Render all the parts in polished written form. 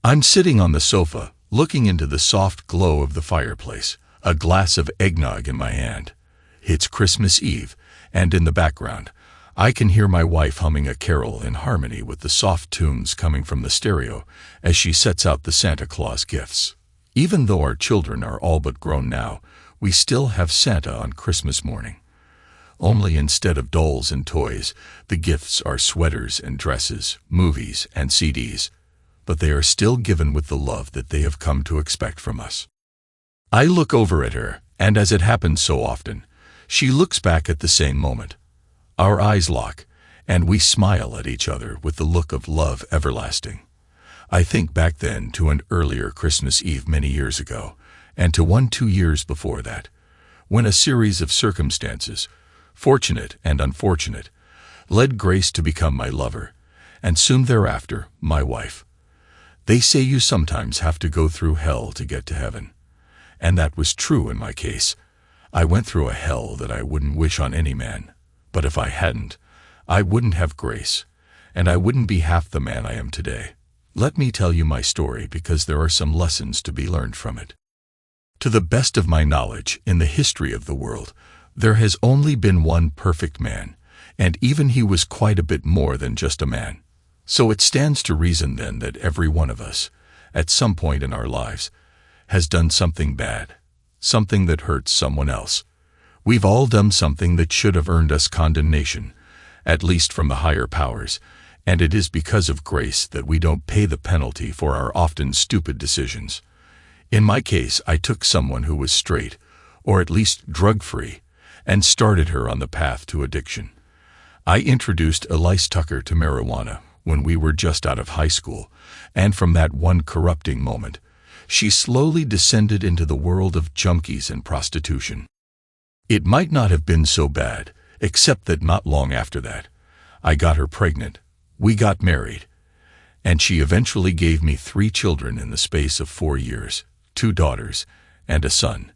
I'm sitting on the sofa, looking into the soft glow of the fireplace, a glass of eggnog in my hand. It's Christmas Eve, and in the background, I can hear my wife humming a carol in harmony with the soft tunes coming from the stereo as she sets out the Santa Claus gifts. Even though our children are all but grown now, we still have Santa on Christmas morning. Only instead of dolls and toys, the gifts are sweaters and dresses, movies and CDs, but they are still given with the love that they have come to expect from us. I look over at her, and as it happens so often, she looks back at the same moment. Our eyes lock, and we smile at each other with the look of love everlasting. I think back then to an earlier Christmas Eve many years ago, and to one 2 years before that, when a series of circumstances, fortunate and unfortunate, led Grace to become my lover, and soon thereafter, my wife. They say you sometimes have to go through hell to get to heaven. And that was true in my case. I went through a hell that I wouldn't wish on any man. But if I hadn't, I wouldn't have Grace, and I wouldn't be half the man I am today. Let me tell you my story because there are some lessons to be learned from it. To the best of my knowledge, in the history of the world, there has only been one perfect man, and even he was quite a bit more than just a man. So it stands to reason then that every one of us, at some point in our lives, has done something bad, something that hurts someone else. We've all done something that should have earned us condemnation, at least from the higher powers, and it is because of grace that we don't pay the penalty for our often stupid decisions. In my case, I took someone who was straight, or at least drug-free, and started her on the path to addiction. I introduced Elise Tucker to marijuana when we were just out of high school, and from that one corrupting moment, she slowly descended into the world of junkies and prostitution. It might not have been so bad, except that not long after that, I got her pregnant, we got married, and she eventually gave me 3 children in the space of 4 years, 2 daughters, and a son.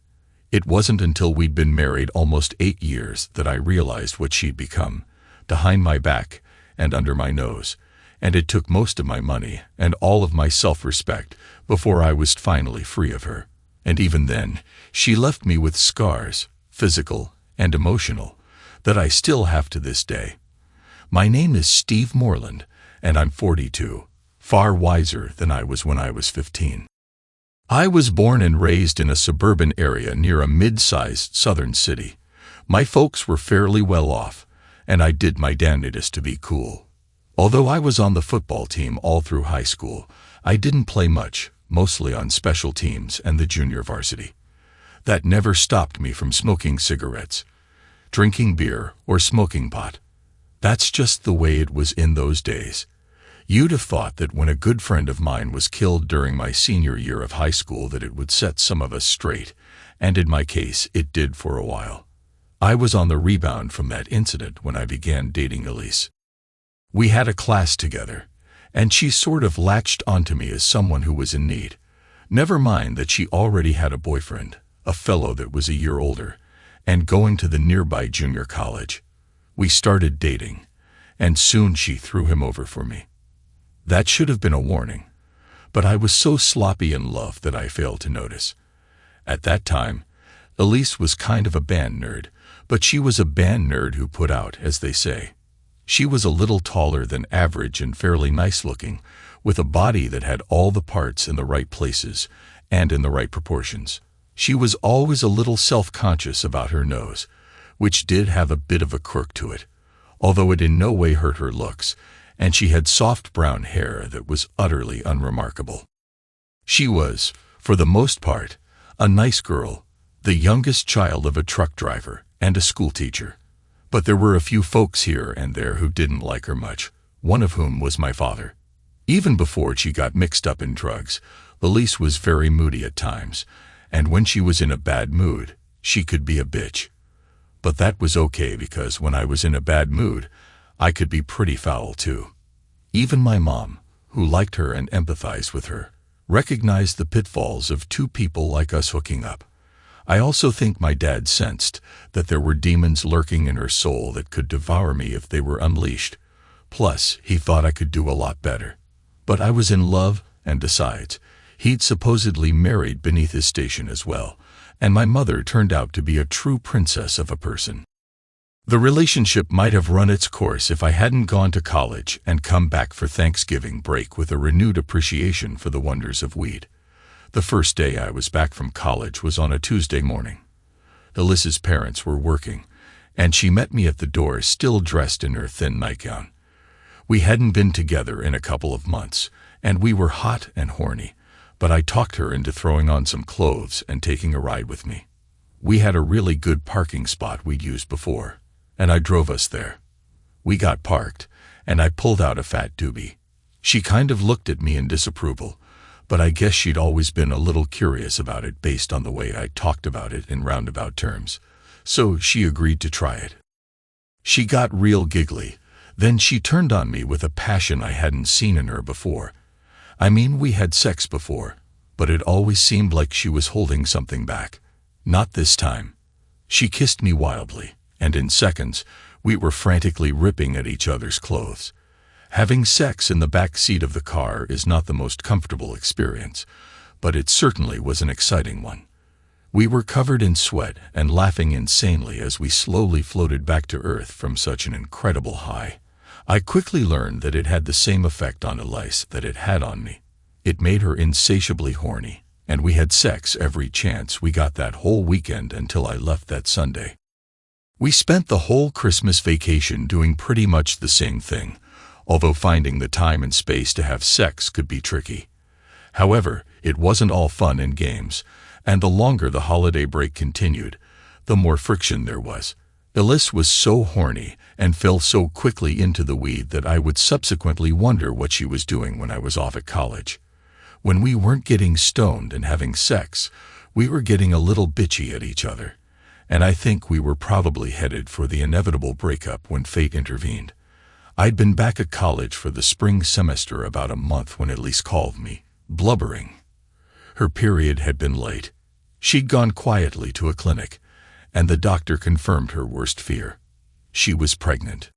It wasn't until we'd been married almost 8 years that I realized what she'd become, behind my back and under my nose, and it took most of my money and all of my self-respect before I was finally free of her. And even then, she left me with scars, physical and emotional, that I still have to this day. My name is Steve Moreland, and I'm 42, far wiser than I was when I was 15. I was born and raised in a suburban area near a mid-sized southern city. My folks were fairly well off, and I did my damnedest to be cool. Although I was on the football team all through high school, I didn't play much, mostly on special teams and the junior varsity. That never stopped me from smoking cigarettes, drinking beer, or smoking pot. That's just the way it was in those days. You'd have thought that when a good friend of mine was killed during my senior year of high school that it would set some of us straight, and in my case, it did for a while. I was on the rebound from that incident when I began dating Elise. We had a class together, and she sort of latched onto me as someone who was in need. Never mind that she already had a boyfriend, a fellow that was a year older, and going to the nearby junior college. We started dating, and soon she threw him over for me. That should have been a warning, but I was so sloppy in love that I failed to notice. At that time, Elise was kind of a band nerd, but she was a band nerd who put out, as they say. She was a little taller than average and fairly nice-looking, with a body that had all the parts in the right places and in the right proportions. She was always a little self-conscious about her nose, which did have a bit of a quirk to it, although it in no way hurt her looks, and she had soft brown hair that was utterly unremarkable. She was, for the most part, a nice girl, the youngest child of a truck driver and a schoolteacher. But there were a few folks here and there who didn't like her much, one of whom was my father. Even before she got mixed up in drugs, Elise was very moody at times, and when she was in a bad mood, she could be a bitch. But that was okay because when I was in a bad mood, I could be pretty foul too. Even my mom, who liked her and empathized with her, recognized the pitfalls of 2 people like us hooking up. I also think my dad sensed that there were demons lurking in her soul that could devour me if they were unleashed. Plus, he thought I could do a lot better. But I was in love, and besides, he'd supposedly married beneath his station as well, and my mother turned out to be a true princess of a person. The relationship might have run its course if I hadn't gone to college and come back for Thanksgiving break with a renewed appreciation for the wonders of weed. The first day I was back from college was on a Tuesday morning. Alyssa's parents were working, and she met me at the door still dressed in her thin nightgown. We hadn't been together in a couple of months, and we were hot and horny, but I talked her into throwing on some clothes and taking a ride with me. We had a really good parking spot we'd used before, and I drove us there. We got parked, and I pulled out a fat doobie. She kind of looked at me in disapproval, but I guess she'd always been a little curious about it based on the way I talked about it in roundabout terms, so she agreed to try it. She got real giggly, then she turned on me with a passion I hadn't seen in her before. I mean, we had sex before, but it always seemed like she was holding something back. Not this time. She kissed me wildly, and in seconds, we were frantically ripping at each other's clothes. Having sex in the back seat of the car is not the most comfortable experience, but it certainly was an exciting one. We were covered in sweat and laughing insanely as we slowly floated back to earth from such an incredible high. I quickly learned that it had the same effect on Elise that it had on me. It made her insatiably horny, and we had sex every chance we got that whole weekend until I left that Sunday. We spent the whole Christmas vacation doing pretty much the same thing, although finding the time and space to have sex could be tricky. However, it wasn't all fun and games, and the longer the holiday break continued, the more friction there was. Elise was so horny and fell so quickly into the weed that I would subsequently wonder what she was doing when I was off at college. When we weren't getting stoned and having sex, we were getting a little bitchy at each other, and I think we were probably headed for the inevitable breakup when fate intervened. I'd been back at college for the spring semester about a month when Elise called me, blubbering. Her period had been late. She'd gone quietly to a clinic, and the doctor confirmed her worst fear. She was pregnant.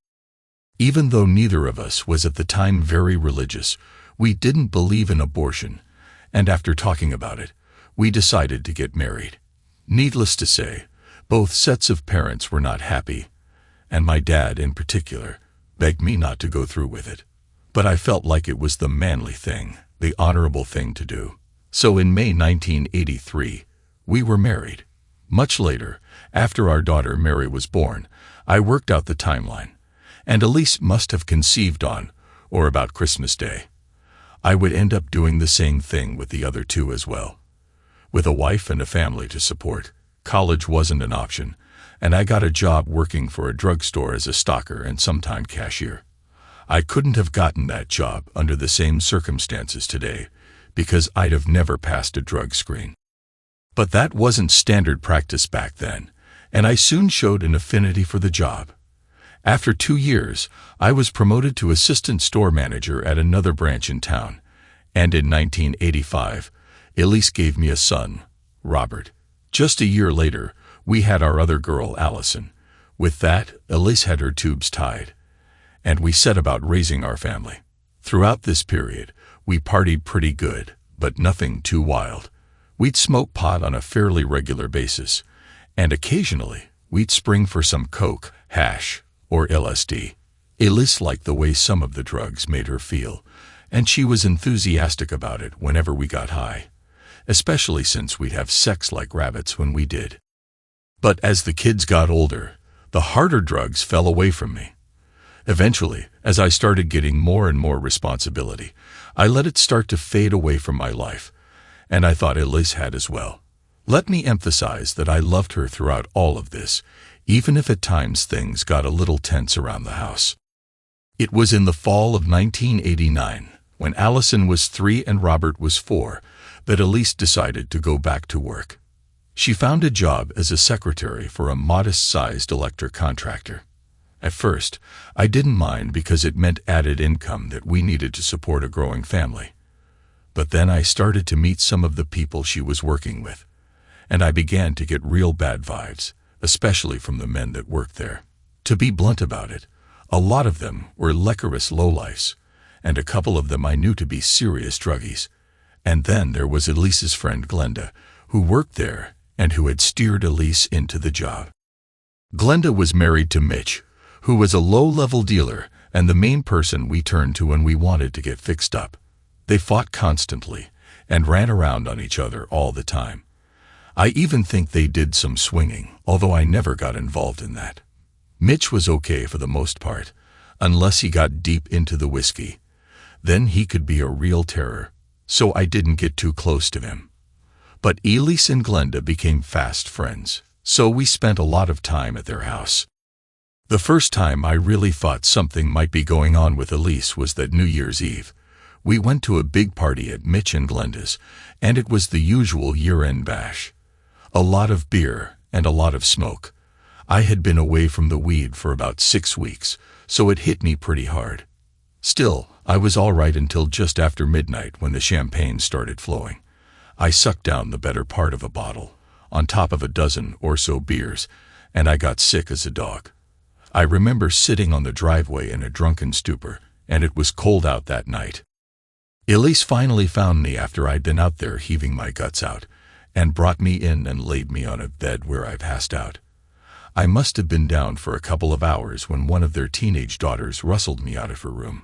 Even though neither of us was at the time very religious, we didn't believe in abortion, and after talking about it, we decided to get married. Needless to say, both sets of parents were not happy, and my dad in particular begged me not to go through with it. But I felt like it was the manly thing, the honorable thing to do. So in May 1983, we were married. Much later, after our daughter Mary was born, I worked out the timeline, and Elise must have conceived on, or about Christmas Day. I would end up doing the same thing with the other two as well. With a wife and a family to support, college wasn't an option, and I got a job working for a drugstore as a stocker and sometime cashier. I couldn't have gotten that job under the same circumstances today, because I'd have never passed a drug screen. But that wasn't standard practice back then, and I soon showed an affinity for the job. After 2 years, I was promoted to assistant store manager at another branch in town, and in 1985, Elise gave me a son, Robert. Just a year later, we had our other girl, Allison. With that, Elise had her tubes tied, and we set about raising our family. Throughout this period, we partied pretty good, but nothing too wild. We'd smoke pot on a fairly regular basis, and occasionally we'd spring for some coke, hash, or LSD. Elise liked the way some of the drugs made her feel, and she was enthusiastic about it whenever we got high, especially since we'd have sex like rabbits when we did. But as the kids got older, the harder drugs fell away from me. Eventually, as I started getting more and more responsibility, I let it start to fade away from my life, and I thought Elise had as well. Let me emphasize that I loved her throughout all of this, even if at times things got a little tense around the house. It was in the fall of 1989, when Allison was 3 and Robert was 4, that Elise decided to go back to work. She found a job as a secretary for a modest-sized electric contractor. At first, I didn't mind because it meant added income that we needed to support a growing family. But then I started to meet some of the people she was working with, and I began to get real bad vibes, especially from the men that worked there. To be blunt about it, a lot of them were lecherous lowlifes, and a couple of them I knew to be serious druggies. And then there was Elise's friend Glenda, who worked there and who had steered Elise into the job. Glenda was married to Mitch, who was a low-level dealer and the main person we turned to when we wanted to get fixed up. They fought constantly and ran around on each other all the time. I even think they did some swinging, although I never got involved in that. Mitch was okay for the most part, unless he got deep into the whiskey. Then he could be a real terror, so I didn't get too close to him. But Elise and Glenda became fast friends, so we spent a lot of time at their house. The first time I really thought something might be going on with Elise was that New Year's Eve. We went to a big party at Mitch and Glenda's, and it was the usual year-end bash. A lot of beer and a lot of smoke. I had been away from the weed for about 6 weeks, so it hit me pretty hard. Still, I was all right until just after midnight when the champagne started flowing. I sucked down the better part of a bottle, on top of a dozen or so beers, and I got sick as a dog. I remember sitting on the driveway in a drunken stupor, and it was cold out that night. Elise finally found me after I'd been out there heaving my guts out, and brought me in and laid me on a bed where I passed out. I must have been down for a couple of hours when one of their teenage daughters rustled me out of her room.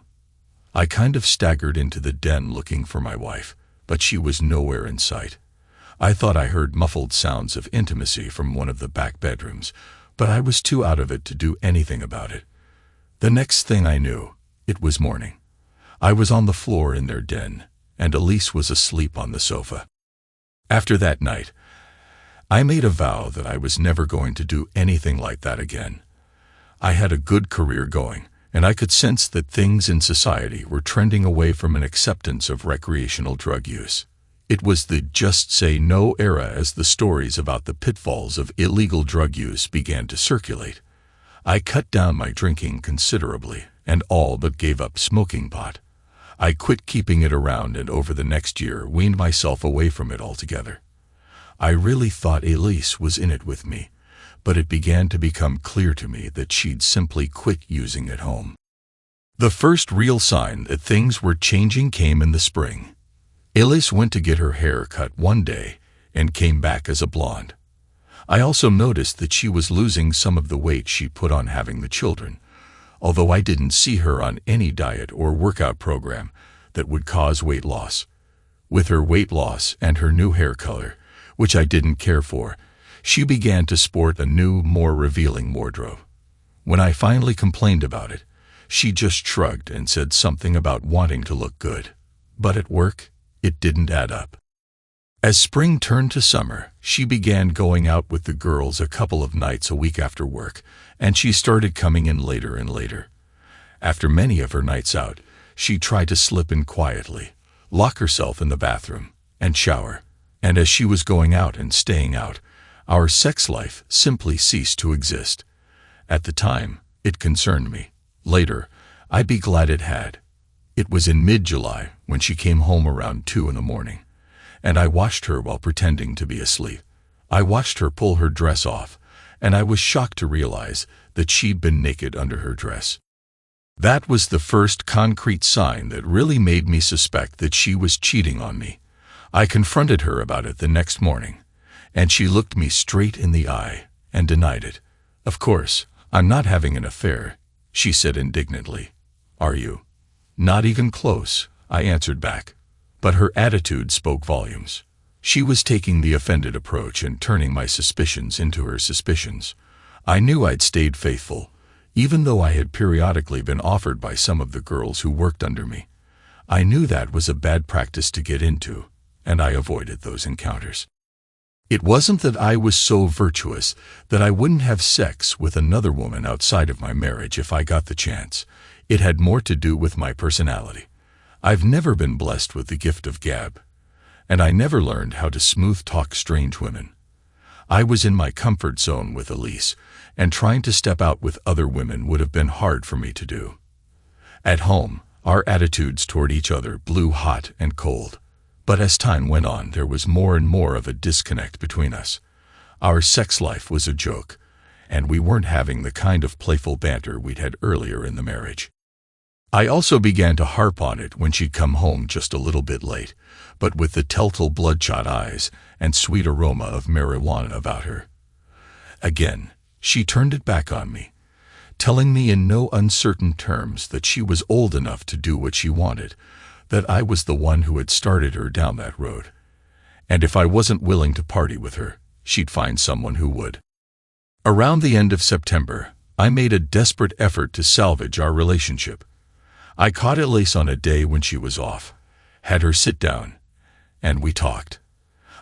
I kind of staggered into the den looking for my wife, but she was nowhere in sight. I thought I heard muffled sounds of intimacy from one of the back bedrooms, but I was too out of it to do anything about it. The next thing I knew, it was morning. I was on the floor in their den, and Elise was asleep on the sofa. After that night, I made a vow that I was never going to do anything like that again. I had a good career going, and I could sense that things in society were trending away from an acceptance of recreational drug use. It was the just say no era as the stories about the pitfalls of illegal drug use began to circulate. I cut down my drinking considerably and all but gave up smoking pot. I quit keeping it around and over the next year weaned myself away from it altogether. I really thought Elise was in it with me, but it began to become clear to me that she'd simply quit using at home. The first real sign that things were changing came in the spring. Elise went to get her hair cut one day and came back as a blonde. I also noticed that she was losing some of the weight she put on having the children, although I didn't see her on any diet or workout program that would cause weight loss. With her weight loss and her new hair color, which I didn't care for, she began to sport a new, more revealing wardrobe. When I finally complained about it, she just shrugged and said something about wanting to look good. But at work, it didn't add up. As spring turned to summer, she began going out with the girls a couple of nights a week after work, and she started coming in later and later. After many of her nights out, she tried to slip in quietly, lock herself in the bathroom, and shower. And as she was going out and staying out, our sex life simply ceased to exist. At the time, it concerned me. Later, I'd be glad it had. It was in mid-July when she came home around 2 in the morning, and I watched her while pretending to be asleep. I watched her pull her dress off, and I was shocked to realize that she'd been naked under her dress. That was the first concrete sign that really made me suspect that she was cheating on me. I confronted her about it the next morning, and she looked me straight in the eye and denied it. "Of course, I'm not having an affair," she said indignantly. "Are you?" "Not even close," I answered back. But her attitude spoke volumes. She was taking the offended approach and turning my suspicions into her suspicions. I knew I'd stayed faithful, even though I had periodically been offered by some of the girls who worked under me. I knew that was a bad practice to get into, and I avoided those encounters. It wasn't that I was so virtuous that I wouldn't have sex with another woman outside of my marriage if I got the chance. It had more to do with my personality. I've never been blessed with the gift of gab, and I never learned how to smooth-talk strange women. I was in my comfort zone with Elise, and trying to step out with other women would have been hard for me to do. At home, our attitudes toward each other blew hot and cold. But as time went on, there was more and more of a disconnect between us. Our sex life was a joke, and we weren't having the kind of playful banter we'd had earlier in the marriage. I also began to harp on it when she'd come home just a little bit late, but with the telltale bloodshot eyes and sweet aroma of marijuana about her. Again, she turned it back on me, telling me in no uncertain terms that she was old enough to do what she wanted, that I was the one who had started her down that road, and if I wasn't willing to party with her, she'd find someone who would. Around the end of September, I made a desperate effort to salvage our relationship. I caught Elise on a day when she was off, had her sit down, and we talked.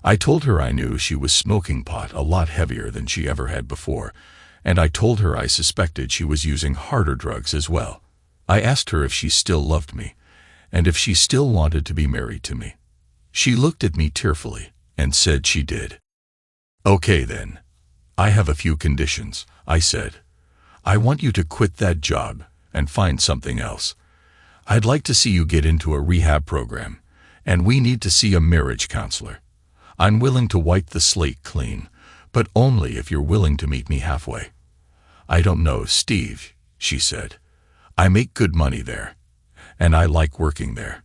I told her I knew she was smoking pot a lot heavier than she ever had before, and I told her I suspected she was using harder drugs as well. I asked her if she still loved me, and if she still wanted to be married to me. She looked at me tearfully and said she did. "Okay then. I have a few conditions," I said. "I want you to quit that job and find something else. I'd like to see you get into a rehab program, and we need to see a marriage counselor. I'm willing to wipe the slate clean, but only if you're willing to meet me halfway." "I don't know, Steve," she said. "I make good money there, and I like working there.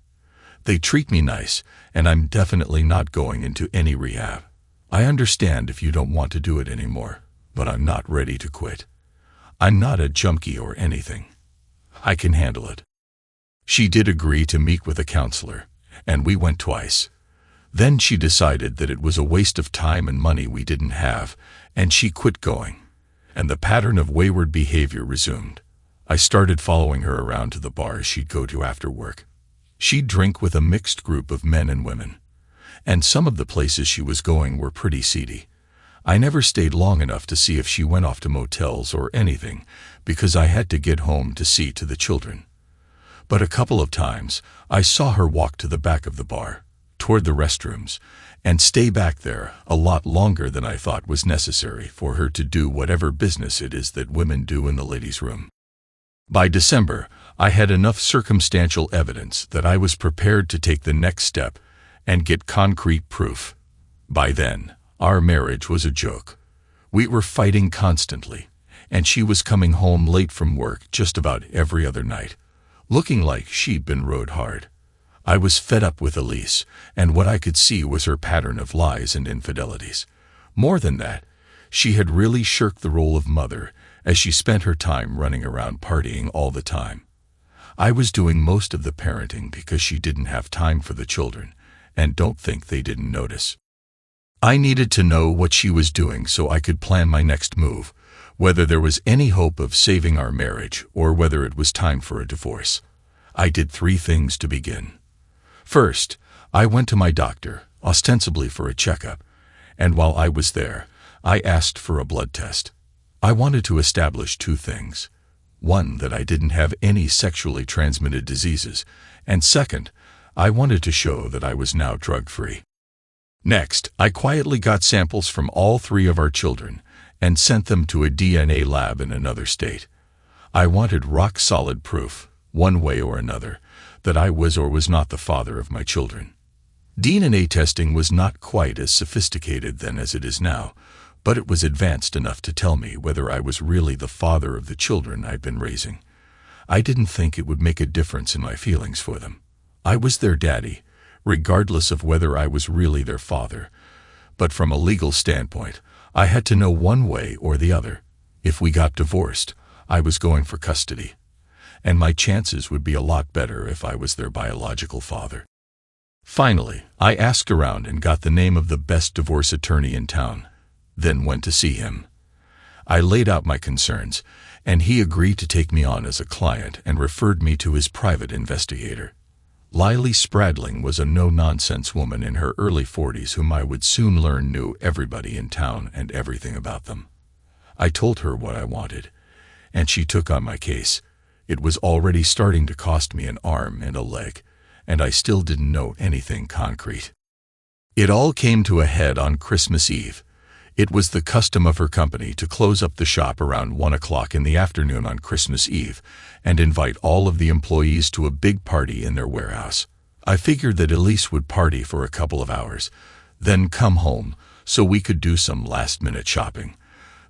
They treat me nice, and I'm definitely not going into any rehab. I understand if you don't want to do it anymore, but I'm not ready to quit. I'm not a junkie or anything. I can handle it." She did agree to meet with a counselor, and we went twice. Then she decided that it was a waste of time and money we didn't have, and she quit going, and the pattern of wayward behavior resumed. I started following her around to the bars she'd go to after work. She'd drink with a mixed group of men and women, and some of the places she was going were pretty seedy. I never stayed long enough to see if she went off to motels or anything, because I had to get home to see to the children. But a couple of times, I saw her walk to the back of the bar, toward the restrooms, and stay back there a lot longer than I thought was necessary for her to do whatever business it is that women do in the ladies' room. By December, I had enough circumstantial evidence that I was prepared to take the next step and get concrete proof. By then, our marriage was a joke. We were fighting constantly, and she was coming home late from work just about every other night, looking like she'd been rode hard. I was fed up with Elise, and what I could see was her pattern of lies and infidelities. More than that, she had really shirked the role of mother, as she spent her time running around partying all the time. I was doing most of the parenting because she didn't have time for the children, and don't think they didn't notice. I needed to know what she was doing so I could plan my next move, whether there was any hope of saving our marriage or whether it was time for a divorce. I did 3 things to begin. First, I went to my doctor, ostensibly for a checkup, and while I was there, I asked for a blood test. I wanted to establish 2 things. One, that I didn't have any sexually transmitted diseases, and second, I wanted to show that I was now drug-free. Next, I quietly got samples from all 3 of our children and sent them to a DNA lab in another state. I wanted rock-solid proof, one way or another, that I was or was not the father of my children. DNA testing was not quite as sophisticated then as it is now, but it was advanced enough to tell me whether I was really the father of the children I'd been raising. I didn't think it would make a difference in my feelings for them. I was their daddy, regardless of whether I was really their father. But from a legal standpoint, I had to know one way or the other. If we got divorced, I was going for custody, and my chances would be a lot better if I was their biological father. Finally, I asked around and got the name of the best divorce attorney in town, then went to see him. I laid out my concerns, and he agreed to take me on as a client and referred me to his private investigator. Lily Spradling was a no-nonsense woman in her early 40s whom I would soon learn knew everybody in town and everything about them. I told her what I wanted, and she took on my case. It was already starting to cost me an arm and a leg, and I still didn't know anything concrete. It all came to a head on Christmas Eve. It was the custom of her company to close up the shop around 1 o'clock in the afternoon on Christmas Eve and invite all of the employees to a big party in their warehouse. I figured that Elise would party for a couple of hours, then come home so we could do some last-minute shopping.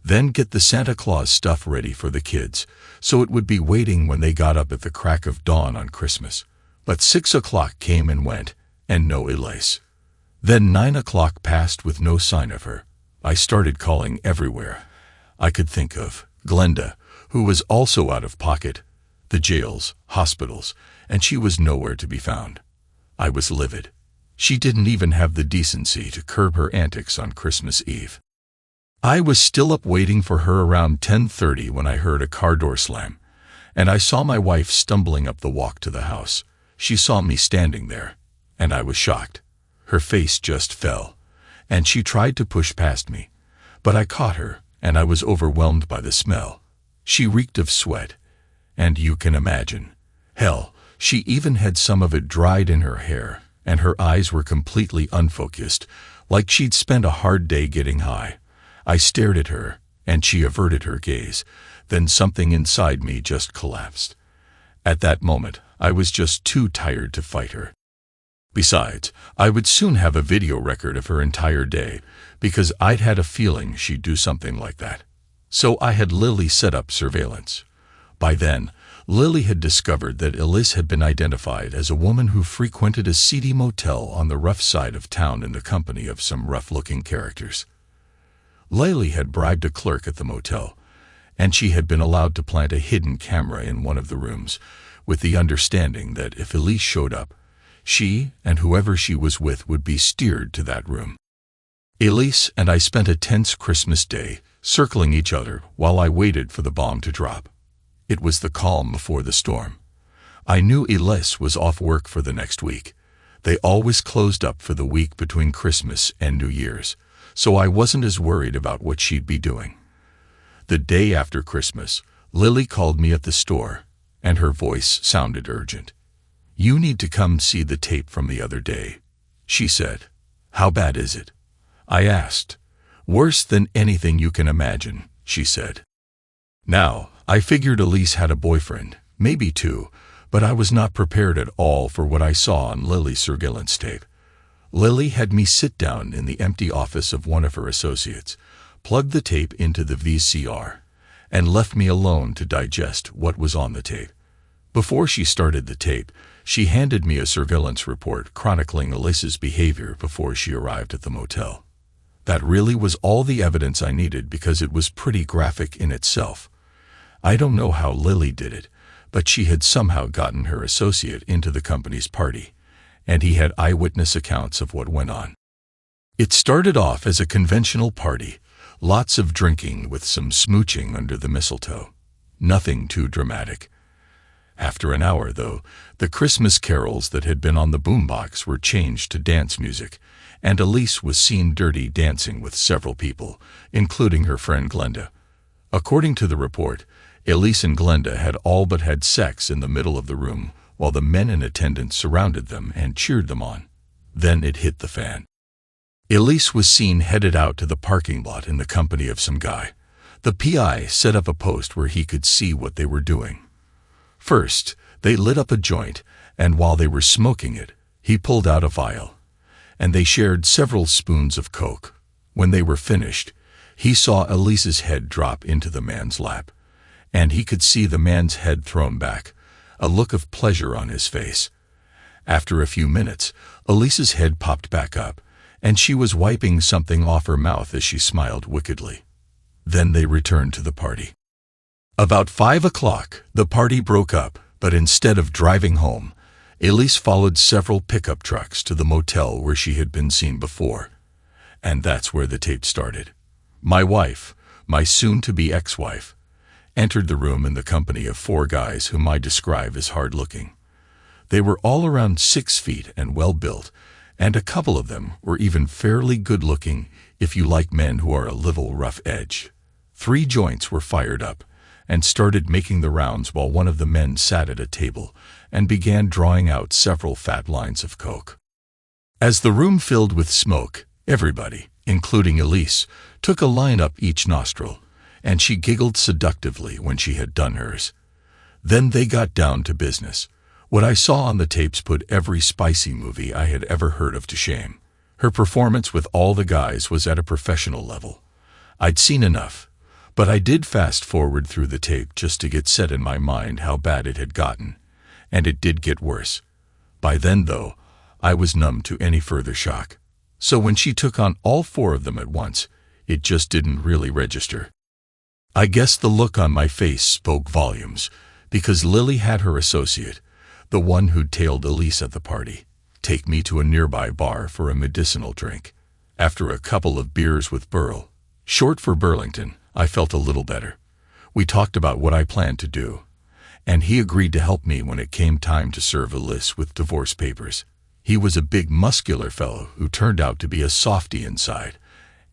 then get the Santa Claus stuff ready for the kids, so it would be waiting when they got up at the crack of dawn on Christmas. But 6 o'clock came and went, and no Elise. Then 9 o'clock passed with no sign of her. I started calling everywhere I could think of. Glenda, who was also out of pocket, the jails, hospitals, and she was nowhere to be found. I was livid. She didn't even have the decency to curb her antics on Christmas Eve. I was still up waiting for her around 10:30 when I heard a car door slam, and I saw my wife stumbling up the walk to the house. She saw me standing there, and I was shocked. Her face just fell, and she tried to push past me, but I caught her, and I was overwhelmed by the smell. She reeked of sweat, and you can imagine. Hell, she even had some of it dried in her hair, and her eyes were completely unfocused, like she'd spent a hard day getting high. I stared at her, and she averted her gaze. Then something inside me just collapsed. At that moment, I was just too tired to fight her. Besides, I would soon have a video record of her entire day, because I'd had a feeling she'd do something like that. So I had Lily set up surveillance. By then, Lily had discovered that Elise had been identified as a woman who frequented a seedy motel on the rough side of town in the company of some rough-looking characters. Lily had bribed a clerk at the motel, and she had been allowed to plant a hidden camera in one of the rooms, with the understanding that if Elise showed up, she and whoever she was with would be steered to that room. Elise and I spent a tense Christmas day circling each other while I waited for the bomb to drop. It was the calm before the storm. I knew Elise was off work for the next week. They always closed up for the week between Christmas and New Year's, so I wasn't as worried about what she'd be doing. The day after Christmas, Lily called me at the store, and her voice sounded urgent. "You need to come see the tape from the other day," she said. "How bad is it?" I asked. "Worse than anything you can imagine," she said. Now, I figured Elise had a boyfriend, maybe two, but I was not prepared at all for what I saw on Lily's surveillance tape. Lily had me sit down in the empty office of one of her associates, plugged the tape into the VCR, and left me alone to digest what was on the tape. Before she started the tape, she handed me a surveillance report chronicling Elise's behavior before she arrived at the motel. That really was all the evidence I needed because it was pretty graphic in itself. I don't know how Lily did it, but she had somehow gotten her associate into the company's party, and he had eyewitness accounts of what went on. It started off as a conventional party, lots of drinking with some smooching under the mistletoe. Nothing too dramatic. After an hour, though, the Christmas carols that had been on the boombox were changed to dance music, and Elise was seen dirty dancing with several people, including her friend Glenda. According to the report, Elise and Glenda had all but had sex in the middle of the room, while the men in attendance surrounded them and cheered them on. Then it hit the fan. Elise was seen headed out to the parking lot in the company of some guy. The PI set up a post where he could see what they were doing. First, they lit up a joint, and while they were smoking it, he pulled out a vial, and they shared several spoons of coke. When they were finished, he saw Elise's head drop into the man's lap, and he could see the man's head thrown back, a look of pleasure on his face. After a few minutes, Elise's head popped back up, and she was wiping something off her mouth as she smiled wickedly. Then they returned to the party. About 5 o'clock, the party broke up, but instead of driving home, Elise followed several pickup trucks to the motel where she had been seen before. And that's where the tape started. My wife, my soon-to-be ex-wife, entered the room in the company of 4 guys whom I describe as hard-looking. They were all around 6 feet and well-built, and a couple of them were even fairly good-looking if you like men who are a little rough-edged. 3 joints were fired up and started making the rounds while one of the men sat at a table and began drawing out several fat lines of coke. As the room filled with smoke, everybody, including Elise, took a line up each nostril, and she giggled seductively when she had done hers. Then they got down to business. What I saw on the tapes put every spicy movie I had ever heard of to shame. Her performance with all the guys was at a professional level. I'd seen enough. But I did fast forward through the tape just to get set in my mind how bad it had gotten. And it did get worse. By then, though, I was numb to any further shock. So when she took on all 4 of them at once, it just didn't really register. I guess the look on my face spoke volumes, because Lily had her associate, the one who'd tailed Elise at the party, take me to a nearby bar for a medicinal drink. After a couple of beers with Burl, short for Burlington, I felt a little better. We talked about what I planned to do, and he agreed to help me when it came time to serve Elise with divorce papers. He was a big, muscular fellow who turned out to be a softy inside,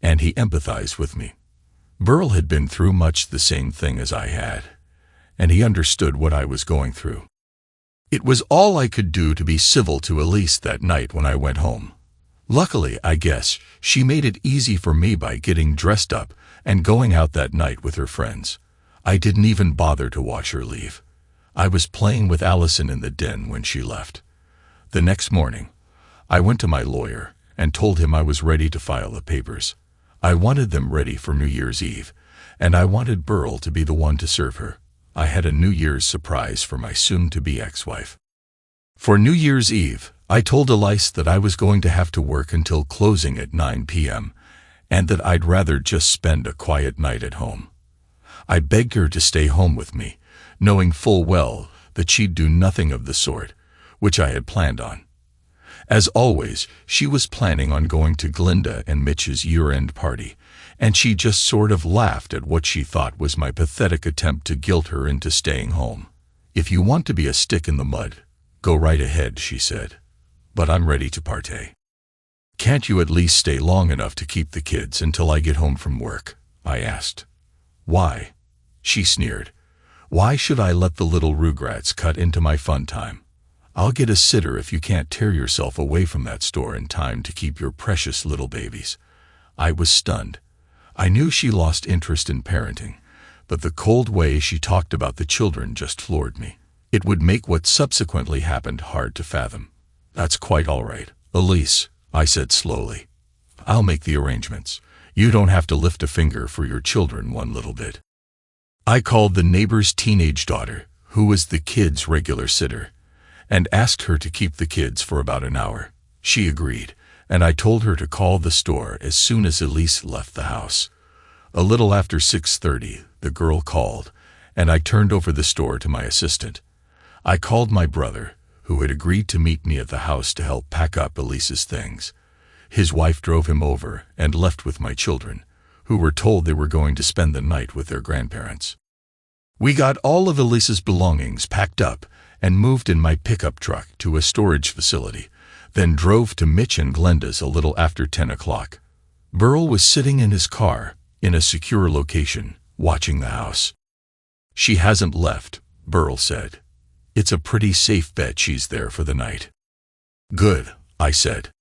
and he empathized with me. Burl had been through much the same thing as I had, and he understood what I was going through. It was all I could do to be civil to Elise that night when I went home. Luckily, I guess, she made it easy for me by getting dressed up and going out that night with her friends. I didn't even bother to watch her leave. I was playing with Allison in the den when she left. The next morning, I went to my lawyer and told him I was ready to file the papers. I wanted them ready for New Year's Eve, and I wanted Burl to be the one to serve her. I had a New Year's surprise for my soon-to-be ex-wife. For New Year's Eve, I told Elise that I was going to have to work until closing at 9 p.m., and that I'd rather just spend a quiet night at home. I begged her to stay home with me, knowing full well that she'd do nothing of the sort, which I had planned on. As always, she was planning on going to Glinda and Mitch's year-end party, and she just sort of laughed at what she thought was my pathetic attempt to guilt her into staying home. "If you want to be a stick in the mud, go right ahead," she said. "But I'm ready to partay." "Can't you at least stay long enough to keep the kids until I get home from work?" I asked. "Why?" she sneered. "Why should I let the little rugrats cut into my fun time? I'll get a sitter if you can't tear yourself away from that store in time to keep your precious little babies." I was stunned. I knew she lost interest in parenting, but the cold way she talked about the children just floored me. It would make what subsequently happened hard to fathom. "That's quite all right, Elise," I said slowly. "I'll make the arrangements. You don't have to lift a finger for your children one little bit." I called the neighbor's teenage daughter, who was the kids' regular sitter, and asked her to keep the kids for about an hour. She agreed, and I told her to call the store as soon as Elise left the house. A little after 6:30, the girl called, and I turned over the store to my assistant. I called my brother, who had agreed to meet me at the house to help pack up Elise's things. His wife drove him over and left with my children, who were told they were going to spend the night with their grandparents. We got all of Elise's belongings packed up and moved in my pickup truck to a storage facility, then drove to Mitch and Glenda's a little after 10 o'clock. Burl was sitting in his car, in a secure location, watching the house. "She hasn't left," Burl said. "It's a pretty safe bet she's there for the night." "Good," I said.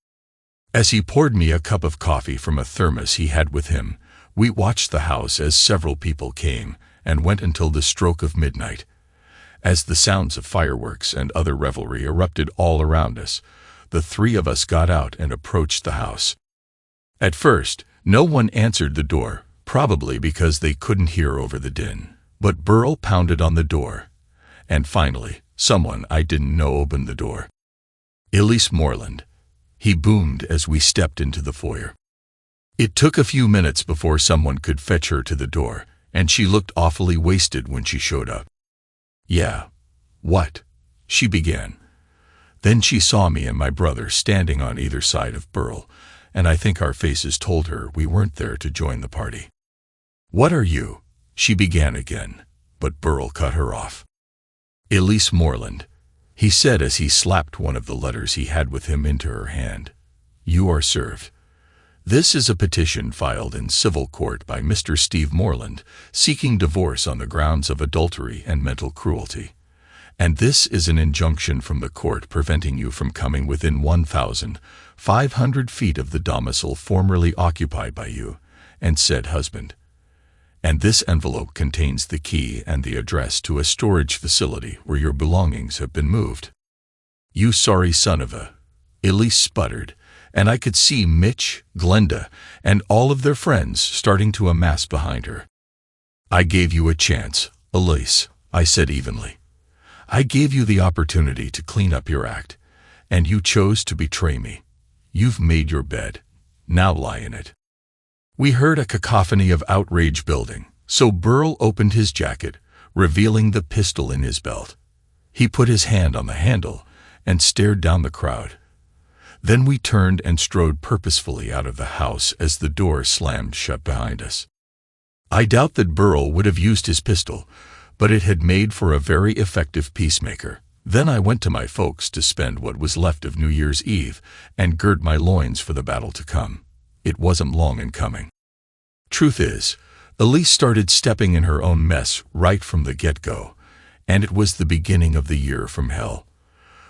As he poured me a cup of coffee from a thermos he had with him, we watched the house as several people came and went until the stroke of midnight. As the sounds of fireworks and other revelry erupted all around us, the 3 of us got out and approached the house. At first, no one answered the door, probably because they couldn't hear over the din. But Burl pounded on the door, and finally, someone I didn't know opened the door. "Elise Moreland," he boomed as we stepped into the foyer. It took a few minutes before someone could fetch her to the door, and she looked awfully wasted when she showed up. "Yeah. What?" she began. Then she saw me and my brother standing on either side of Burl, and I think our faces told her we weren't there to join the party. "What are you?" she began again, but Burl cut her off. "Elise Moreland," he said as he slapped one of the letters he had with him into her hand. "You are served. This is a petition filed in civil court by Mr. Steve Moreland, seeking divorce on the grounds of adultery and mental cruelty. And this is an injunction from the court preventing you from coming within 1,500 feet of the domicile formerly occupied by you and said husband. And this envelope contains the key and the address to a storage facility where your belongings have been moved." "You sorry son of a..." Elise sputtered, and I could see Mitch, Glenda, and all of their friends starting to amass behind her. "I gave you a chance, Elise," I said evenly. "I gave you the opportunity to clean up your act, and you chose to betray me. You've made your bed. Now lie in it." We heard a cacophony of outrage building, so Burl opened his jacket, revealing the pistol in his belt. He put his hand on the handle and stared down the crowd. Then we turned and strode purposefully out of the house as the door slammed shut behind us. I doubt that Burl would have used his pistol, but it had made for a very effective peacemaker. Then I went to my folks to spend what was left of New Year's Eve and gird my loins for the battle to come. It wasn't long in coming. Truth is, Elise started stepping in her own mess right from the get-go, and it was the beginning of the year from hell.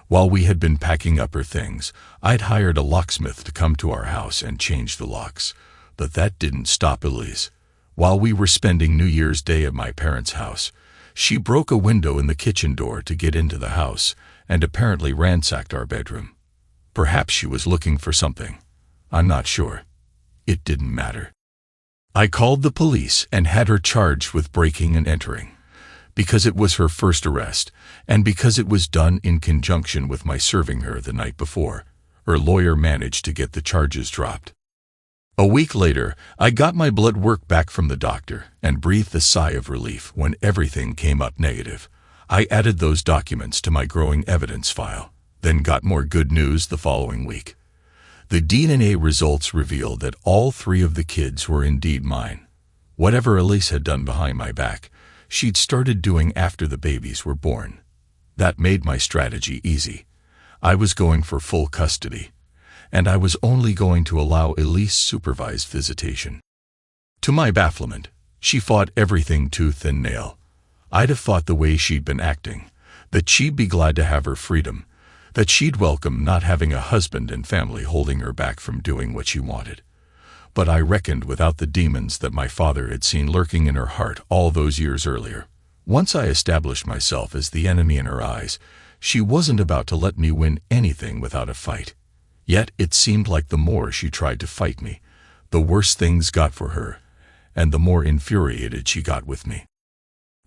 While we had been packing up her things, I'd hired a locksmith to come to our house and change the locks, but that didn't stop Elise. While we were spending New Year's Day at my parents' house, she broke a window in the kitchen door to get into the house and apparently ransacked our bedroom. Perhaps she was looking for something. I'm not sure. It didn't matter. I called the police and had her charged with breaking and entering, because it was her first arrest, and because it was done in conjunction with my serving her the night before. Her lawyer managed to get the charges dropped. A week later, I got my blood work back from the doctor and breathed a sigh of relief when everything came up negative. I added those documents to my growing evidence file, then got more good news the following week. The DNA results revealed that all 3 of the kids were indeed mine. Whatever Elise had done behind my back, she'd started doing after the babies were born. That made my strategy easy. I was going for full custody, and I was only going to allow Elise supervised visitation. To my bafflement, she fought everything tooth and nail. I'd have thought the way she'd been acting, that she'd be glad to have her freedom, that she'd welcome not having a husband and family holding her back from doing what she wanted. But I reckoned without the demons that my father had seen lurking in her heart all those years earlier. Once I established myself as the enemy in her eyes, she wasn't about to let me win anything without a fight. Yet it seemed like the more she tried to fight me, the worse things got for her, and the more infuriated she got with me.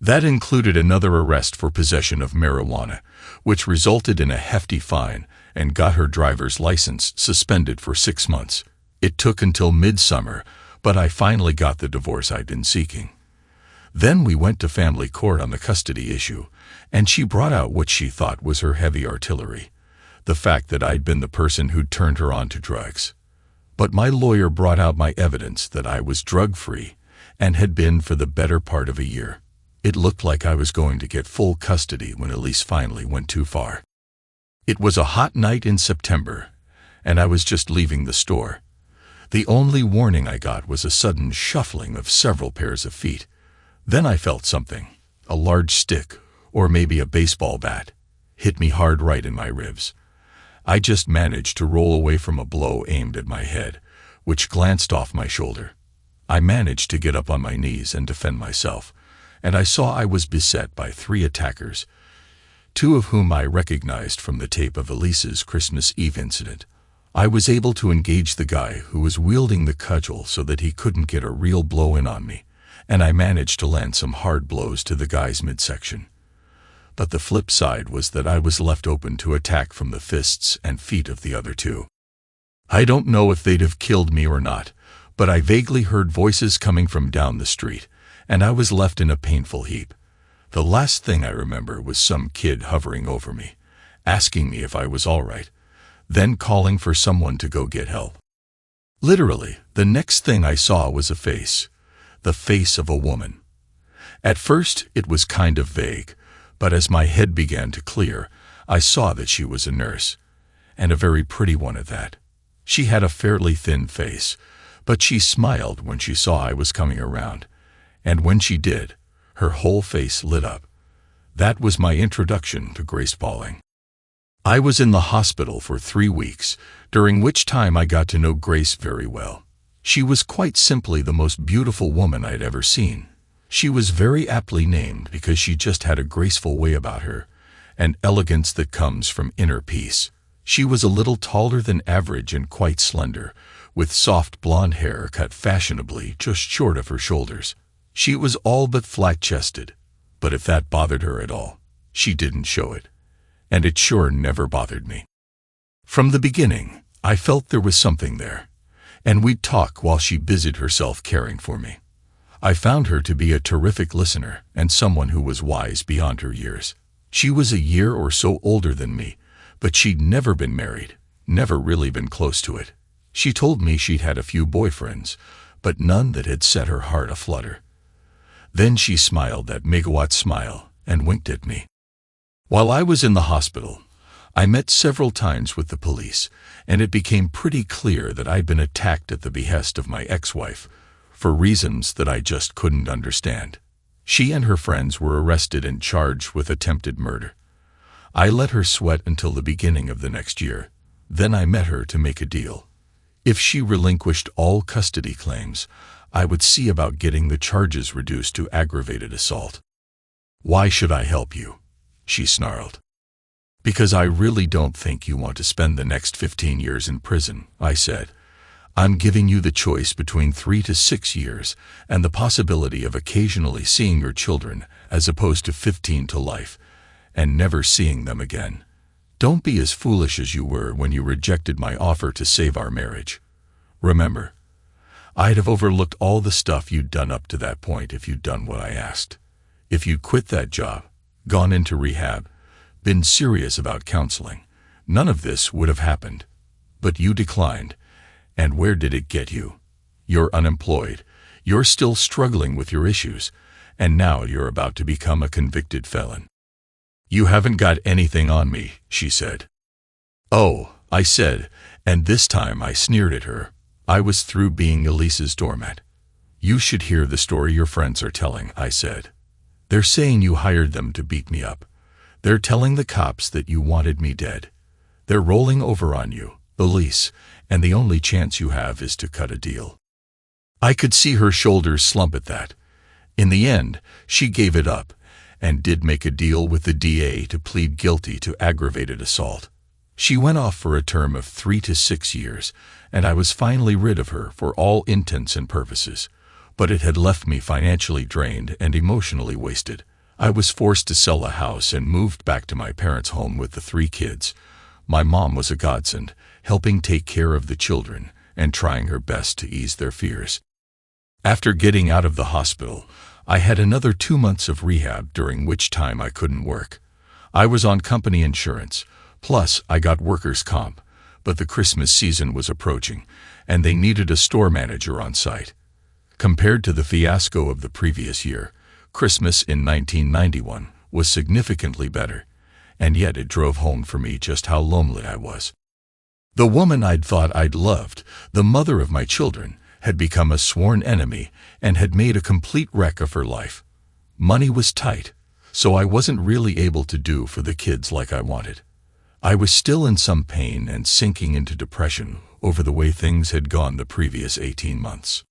That included another arrest for possession of marijuana, which resulted in a hefty fine and got her driver's license suspended for 6 months. It took until midsummer, but I finally got the divorce I'd been seeking. Then we went to family court on the custody issue, and she brought out what she thought was her heavy artillery, the fact that I'd been the person who'd turned her on to drugs. But my lawyer brought out my evidence that I was drug-free and had been for the better part of a year. It looked like I was going to get full custody when Elise finally went too far. It was a hot night in September, and I was just leaving the store. The only warning I got was a sudden shuffling of several pairs of feet. Then I felt something, a large stick, or maybe a baseball bat, hit me hard right in my ribs. I just managed to roll away from a blow aimed at my head, which glanced off my shoulder. I managed to get up on my knees and defend myself, and I saw I was beset by 3 attackers, 2 of whom I recognized from the tape of Elise's Christmas Eve incident. I was able to engage the guy who was wielding the cudgel so that he couldn't get a real blow in on me, and I managed to land some hard blows to the guy's midsection. But the flip side was that I was left open to attack from the fists and feet of the other 2. I don't know if they'd have killed me or not, but I vaguely heard voices coming from down the street, and I was left in a painful heap. The last thing I remember was some kid hovering over me, asking me if I was all right, then calling for someone to go get help. Literally, the next thing I saw was a face, the face of a woman. At first, it was kind of vague, but as my head began to clear, I saw that she was a nurse, and a very pretty one at that. She had a fairly thin face, but she smiled when she saw I was coming around, and when she did, her whole face lit up. That was my introduction to Grace Pauling. I was in the hospital for 3 weeks, during which time I got to know Grace very well. She was quite simply the most beautiful woman I'd ever seen. She was very aptly named because she just had a graceful way about her, an elegance that comes from inner peace. She was a little taller than average and quite slender, with soft blonde hair cut fashionably just short of her shoulders. She was all but flat-chested, but if that bothered her at all, she didn't show it, and it sure never bothered me. From the beginning, I felt there was something there, and we'd talk while she busied herself caring for me. I found her to be a terrific listener and someone who was wise beyond her years. She was a year or so older than me, but she'd never been married, never really been close to it. She told me she'd had a few boyfriends, but none that had set her heart aflutter. Then she smiled that megawatt smile and winked at me. While I was in the hospital, I met several times with the police, and it became pretty clear that I'd been attacked at the behest of my ex-wife, for reasons that I just couldn't understand. She and her friends were arrested and charged with attempted murder. I let her sweat until the beginning of the next year. Then I met her to make a deal. If she relinquished all custody claims, I would see about getting the charges reduced to aggravated assault. "Why should I help you?" she snarled. "Because I really don't think you want to spend the next 15 years in prison," I said. "I'm giving you the choice between 3 to 6 years and the possibility of occasionally seeing your children as opposed to 15 to life, and never seeing them again. Don't be as foolish as you were when you rejected my offer to save our marriage. Remember, I'd have overlooked all the stuff you'd done up to that point if you'd done what I asked. If you'd quit that job, gone into rehab, been serious about counseling, none of this would have happened. But you declined, and where did it get you? You're unemployed, you're still struggling with your issues, and now you're about to become a convicted felon." "You haven't got anything on me," she said. "Oh," I said, and this time I sneered at her. I was through being Elise's doormat. "You should hear the story your friends are telling," I said. "They're saying you hired them to beat me up. They're telling the cops that you wanted me dead. They're rolling over on you, Elise, and the only chance you have is to cut a deal." I could see her shoulders slump at that. In the end, she gave it up and did make a deal with the DA to plead guilty to aggravated assault. She went off for a term of 3 to 6 years, and I was finally rid of her for all intents and purposes. But it had left me financially drained and emotionally wasted. I was forced to sell the house and moved back to my parents' home with the 3 kids. My mom was a godsend, helping take care of the children and trying her best to ease their fears. After getting out of the hospital, I had another 2 months of rehab, during which time I couldn't work. I was on company insurance, plus I got workers' comp, but the Christmas season was approaching, and they needed a store manager on site. Compared to the fiasco of the previous year, Christmas in 1991 was significantly better, and yet it drove home for me just how lonely I was. The woman I'd thought I'd loved, the mother of my children, had become a sworn enemy and had made a complete wreck of her life. Money was tight, so I wasn't really able to do for the kids like I wanted. I was still in some pain and sinking into depression over the way things had gone the previous 18 months.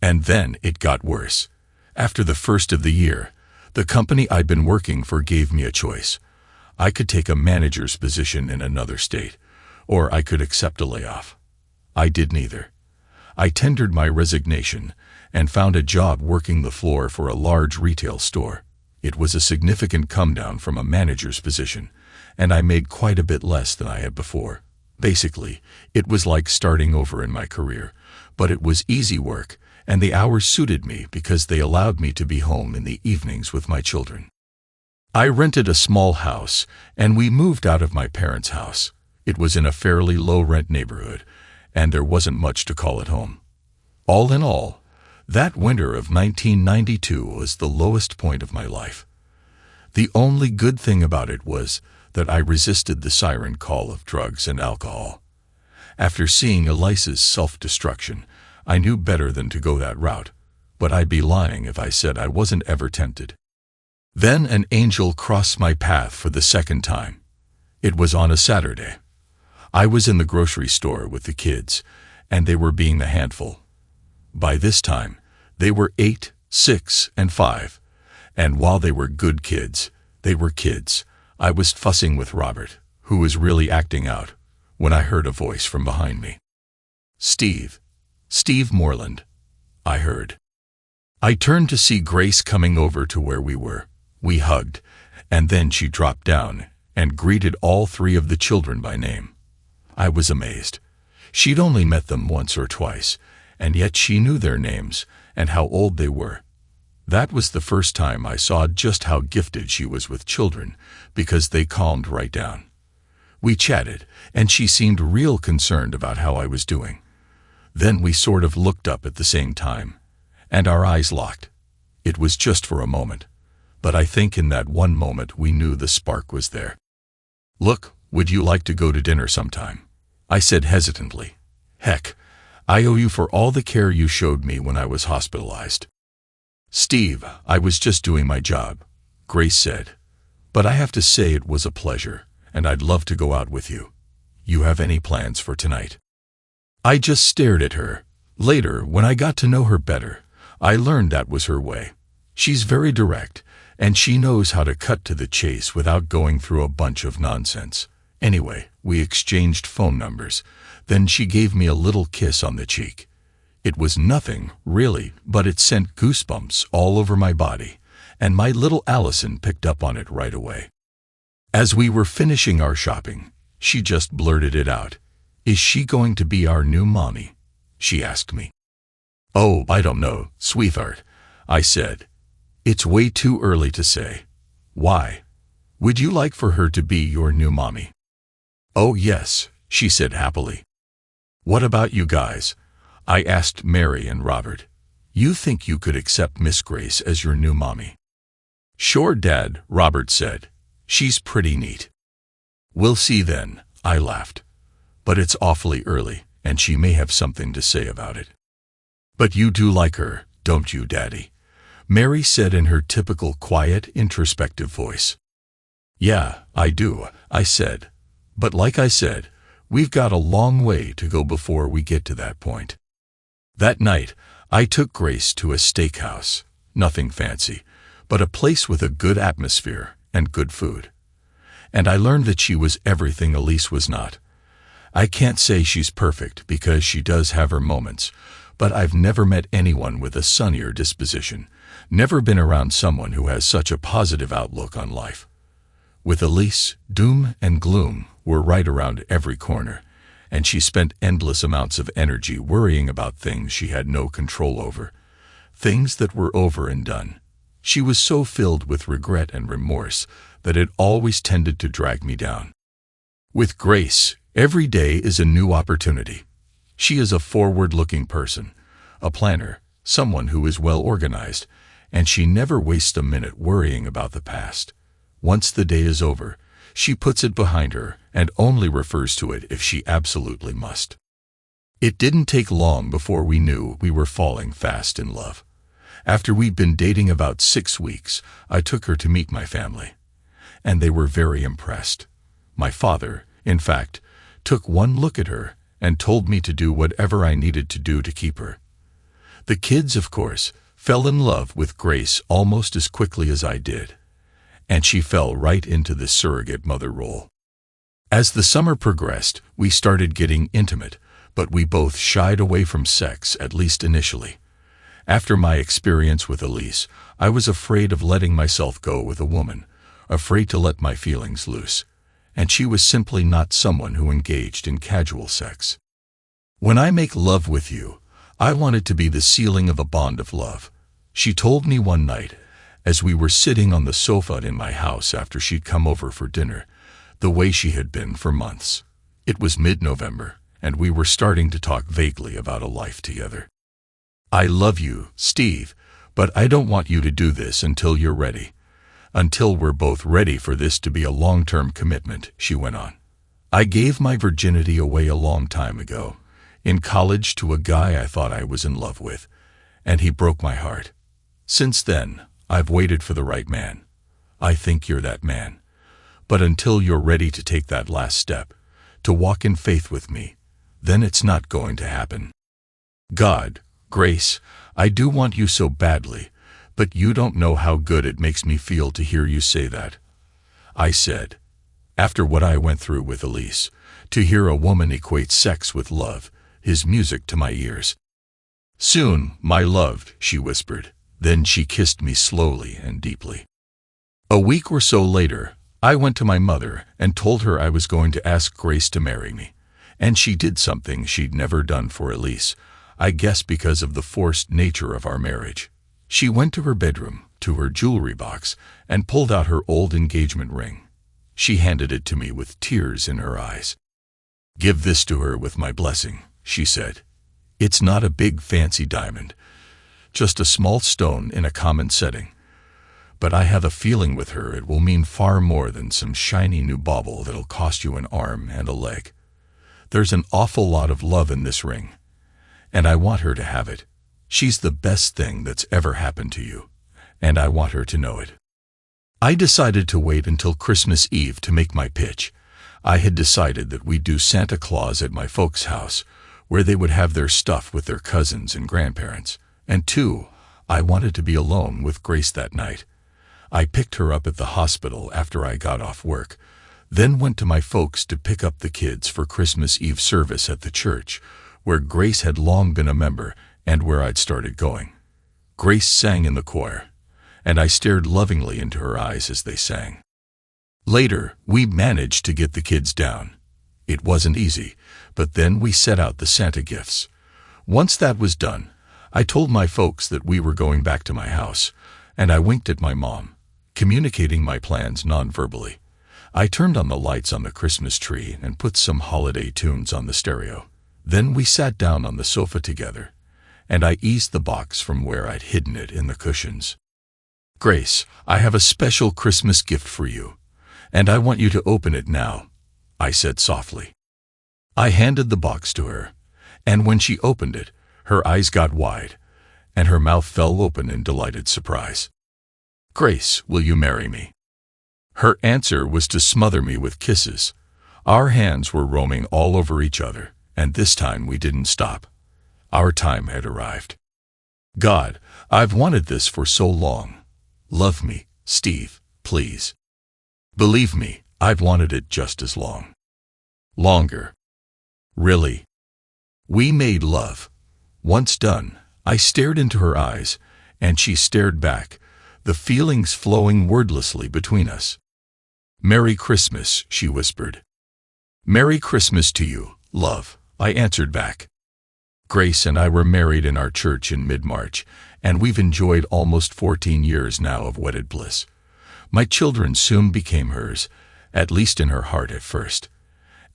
And then it got worse. After the first of the year, the company I'd been working for gave me a choice. I could take a manager's position in another state, or I could accept a layoff. I did neither. I tendered my resignation and found a job working the floor for a large retail store. It was a significant come-down from a manager's position, and I made quite a bit less than I had before. Basically, it was like starting over in my career, but it was easy work, and the hours suited me because they allowed me to be home in the evenings with my children. I rented a small house, and we moved out of my parents' house. It was in a fairly low-rent neighborhood, and there wasn't much to call it home. All in all, that winter of 1992 was the lowest point of my life. The only good thing about it was that I resisted the siren call of drugs and alcohol. After seeing Elise's self-destruction, I knew better than to go that route, but I'd be lying if I said I wasn't ever tempted. Then an angel crossed my path for the second time. It was on a Saturday. I was in the grocery store with the kids, and they were being a handful. By this time, they were 8, 6, and 5, and while they were good kids, they were kids. I was fussing with Robert, who was really acting out, when I heard a voice from behind me. Steve Moreland," I heard. I turned to see Grace coming over to where we were. We hugged, and then she dropped down and greeted all three of the children by name. I was amazed. She'd only met them once or twice, and yet she knew their names and how old they were. That was the first time I saw just how gifted she was with children, because they calmed right down. We chatted, and she seemed real concerned about how I was doing. Then we sort of looked up at the same time, and our eyes locked. It was just for a moment, but I think in that one moment we knew the spark was there. "Look, would you like to go to dinner sometime?" I said hesitantly. "Heck, I owe you for all the care you showed me when I was hospitalized." "Steve, I was just doing my job," Grace said. "But I have to say it was a pleasure, and I'd love to go out with you. You have any plans for tonight?" I just stared at her. Later, when I got to know her better, I learned that was her way. She's very direct, and she knows how to cut to the chase without going through a bunch of nonsense. Anyway, we exchanged phone numbers. Then she gave me a little kiss on the cheek. It was nothing, really, but it sent goosebumps all over my body, and my little Allison picked up on it right away. As we were finishing our shopping, she just blurted it out. "Is she going to be our new mommy?" she asked me. "Oh, I don't know, sweetheart," I said. "It's way too early to say." "Why? Would you like for her to be your new mommy?" "Oh, yes," she said happily. "What about you guys?" I asked Mary and Robert. "You think you could accept Miss Grace as your new mommy?" "Sure, Dad," Robert said. "She's pretty neat." "We'll see then," I laughed. "But it's awfully early, and she may have something to say about it." "But you do like her, don't you, Daddy?" Mary said in her typical quiet, introspective voice. "Yeah, I do," I said. "But like I said, we've got a long way to go before we get to that point." That night, I took Grace to a steakhouse. Nothing fancy, but a place with a good atmosphere and good food. And I learned that she was everything Elise was not. I can't say she's perfect because she does have her moments, but I've never met anyone with a sunnier disposition, never been around someone who has such a positive outlook on life. With Elise, doom and gloom were right around every corner, and she spent endless amounts of energy worrying about things she had no control over, things that were over and done. She was so filled with regret and remorse that it always tended to drag me down. With Grace, every day is a new opportunity. She is a forward-looking person, a planner, someone who is well organized, and she never wastes a minute worrying about the past. Once the day is over, she puts it behind her and only refers to it if she absolutely must. It didn't take long before we knew we were falling fast in love. After we'd been dating about 6 weeks, I took her to meet my family, and they were very impressed. My father, in fact, took one look at her and told me to do whatever I needed to do to keep her. The kids, of course, fell in love with Grace almost as quickly as I did, and she fell right into the surrogate mother role. As the summer progressed, we started getting intimate, but we both shied away from sex, at least initially. After my experience with Elise, I was afraid of letting myself go with a woman, afraid to let my feelings loose, and she was simply not someone who engaged in casual sex. "When I make love with you, I want it to be the sealing of a bond of love," she told me one night as we were sitting on the sofa in my house after she'd come over for dinner, the way she had been for months. It was mid-November, and we were starting to talk vaguely about a life together. "I love you, Steve, but I don't want you to do this until you're ready. Until we're both ready for this to be a long-term commitment," she went on. "I gave my virginity away a long time ago, in college, to a guy I thought I was in love with, and he broke my heart. Since then, I've waited for the right man. I think you're that man. But until you're ready to take that last step, to walk in faith with me, then it's not going to happen. God, Grace, I do want you so badly, but you don't know how good it makes me feel to hear you say that," I said. After what I went through with Elise, to hear a woman equate sex with love is music to my ears. "Soon, my love," she whispered. Then she kissed me slowly and deeply. A week or so later, I went to my mother and told her I was going to ask Grace to marry me. And she did something she'd never done for Elise, I guess because of the forced nature of our marriage. She went to her bedroom, to her jewelry box, and pulled out her old engagement ring. She handed it to me with tears in her eyes. "Give this to her with my blessing," she said. "It's not a big fancy diamond, just a small stone in a common setting. But I have a feeling with her it will mean far more than some shiny new bauble that'll cost you an arm and a leg. There's an awful lot of love in this ring, and I want her to have it. She's the best thing that's ever happened to you, and I want her to know it." I decided to wait until Christmas Eve to make my pitch. I had decided that we'd do Santa Claus at my folks' house, where they would have their stuff with their cousins and grandparents. And two, I wanted to be alone with Grace that night. I picked her up at the hospital after I got off work, then went to my folks to pick up the kids for Christmas Eve service at the church, where Grace had long been a member and where I'd started going. Grace sang in the choir, and I stared lovingly into her eyes as they sang. Later, we managed to get the kids down. It wasn't easy, but then we set out the Santa gifts. Once that was done, I told my folks that we were going back to my house, and I winked at my mom, communicating my plans non-verbally. I turned on the lights on the Christmas tree and put some holiday tunes on the stereo. Then we sat down on the sofa together, and I eased the box from where I'd hidden it in the cushions. "Grace, I have a special Christmas gift for you, and I want you to open it now," I said softly. I handed the box to her, and when she opened it, her eyes got wide, and her mouth fell open in delighted surprise. "Grace, will you marry me?" Her answer was to smother me with kisses. Our hands were roaming all over each other, and this time we didn't stop. Our time had arrived. "God, I've wanted this for so long. Love me, Steve, please. Believe me, I've wanted it just as long. Longer. Really." We made love. Once done, I stared into her eyes, and she stared back, the feelings flowing wordlessly between us. "Merry Christmas," she whispered. "Merry Christmas to you, love," I answered back. Grace and I were married in our church in mid-March, and we've enjoyed almost 14 years now of wedded bliss. My children soon became hers, at least in her heart at first,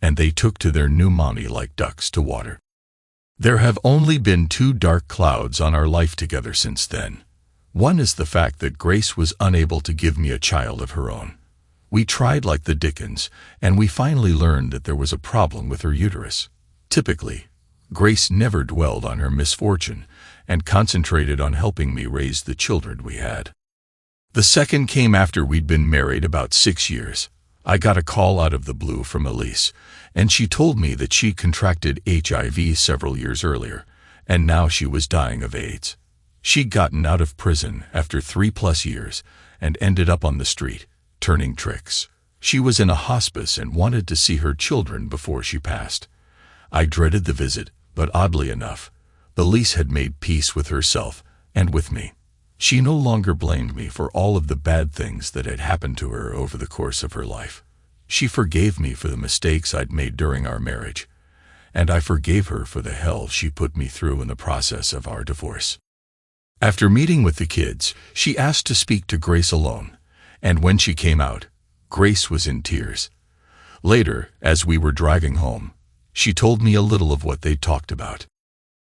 and they took to their new mommy like ducks to water. There have only been 2 dark clouds on our life together since then. One is the fact that Grace was unable to give me a child of her own. We tried like the Dickens, and we finally learned that there was a problem with her uterus. Typically, Grace never dwelled on her misfortune and concentrated on helping me raise the children we had. The second came after we'd been married about 6 years. I got a call out of the blue from Elise, and she told me that she contracted HIV several years earlier, and now she was dying of AIDS. She'd gotten out of prison after 3+ years and ended up on the street, turning tricks. She was in a hospice and wanted to see her children before she passed. I dreaded the visit, but oddly enough, Elise had made peace with herself and with me. She no longer blamed me for all of the bad things that had happened to her over the course of her life. She forgave me for the mistakes I'd made during our marriage, and I forgave her for the hell she put me through in the process of our divorce. After meeting with the kids, she asked to speak to Grace alone, and when she came out, Grace was in tears. Later, as we were driving home, she told me a little of what they'd talked about.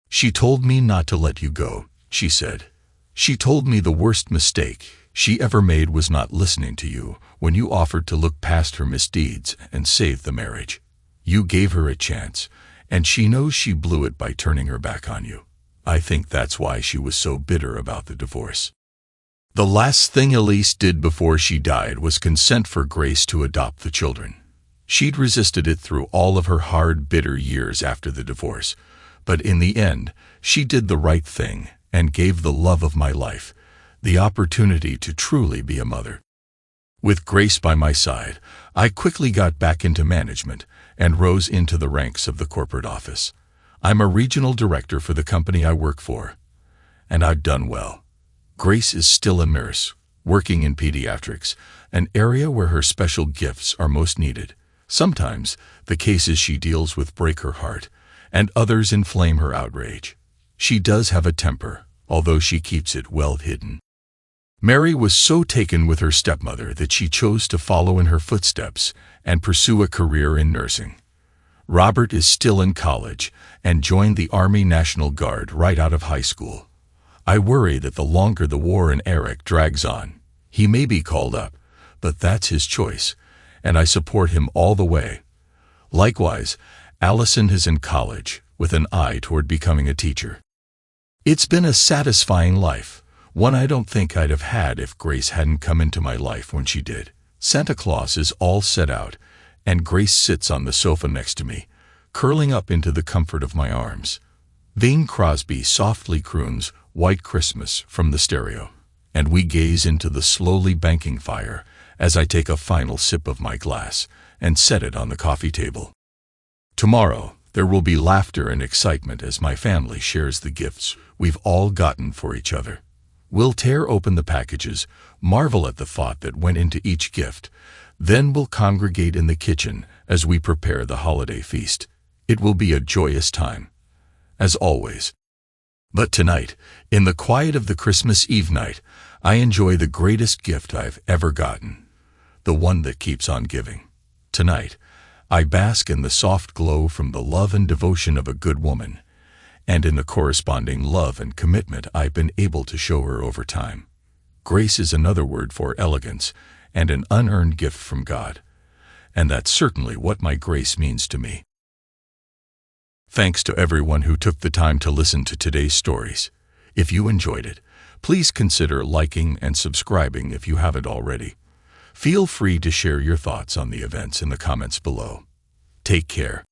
"She told me not to let you go," she said. "She told me the worst mistake she ever made was not listening to you when you offered to look past her misdeeds and save the marriage. You gave her a chance, and she knows she blew it by turning her back on you. I think that's why she was so bitter about the divorce." The last thing Elise did before she died was consent for Grace to adopt the children. She'd resisted it through all of her hard, bitter years after the divorce, but in the end, she did the right thing and gave the love of my life the opportunity to truly be a mother. With Grace by my side, I quickly got back into management and rose into the ranks of the corporate office. I'm a regional director for the company I work for, and I've done well. Grace is still a nurse, working in pediatrics, an area where her special gifts are most needed. Sometimes, the cases she deals with break her heart, and others inflame her outrage. She does have a temper, although she keeps it well hidden. Mary was so taken with her stepmother that she chose to follow in her footsteps and pursue a career in nursing. Robert is still in college and joined the Army National Guard right out of high school. I worry that the longer the war in Iraq drags on, he may be called up, but that's his choice, and I support him all the way. Likewise, Allison is in college, with an eye toward becoming a teacher. It's been a satisfying life, one I don't think I'd have had if Grace hadn't come into my life when she did. Santa Claus is all set out, and Grace sits on the sofa next to me, curling up into the comfort of my arms. Bing Crosby softly croons "White Christmas" from the stereo, and we gaze into the slowly banking fire as I take a final sip of my glass and set it on the coffee table. Tomorrow, there will be laughter and excitement as my family shares the gifts we've all gotten for each other. We'll tear open the packages, marvel at the thought that went into each gift, then we'll congregate in the kitchen as we prepare the holiday feast. It will be a joyous time, as always. But tonight, in the quiet of the Christmas Eve night, I enjoy the greatest gift I've ever gotten, the one that keeps on giving. Tonight, I bask in the soft glow from the love and devotion of a good woman, and in the corresponding love and commitment I've been able to show her over time. Grace is another word for elegance and an unearned gift from God, and that's certainly what my Grace means to me. Thanks to everyone who took the time to listen to today's stories. If you enjoyed it, please consider liking and subscribing if you haven't already. Feel free to share your thoughts on the events in the comments below. Take care.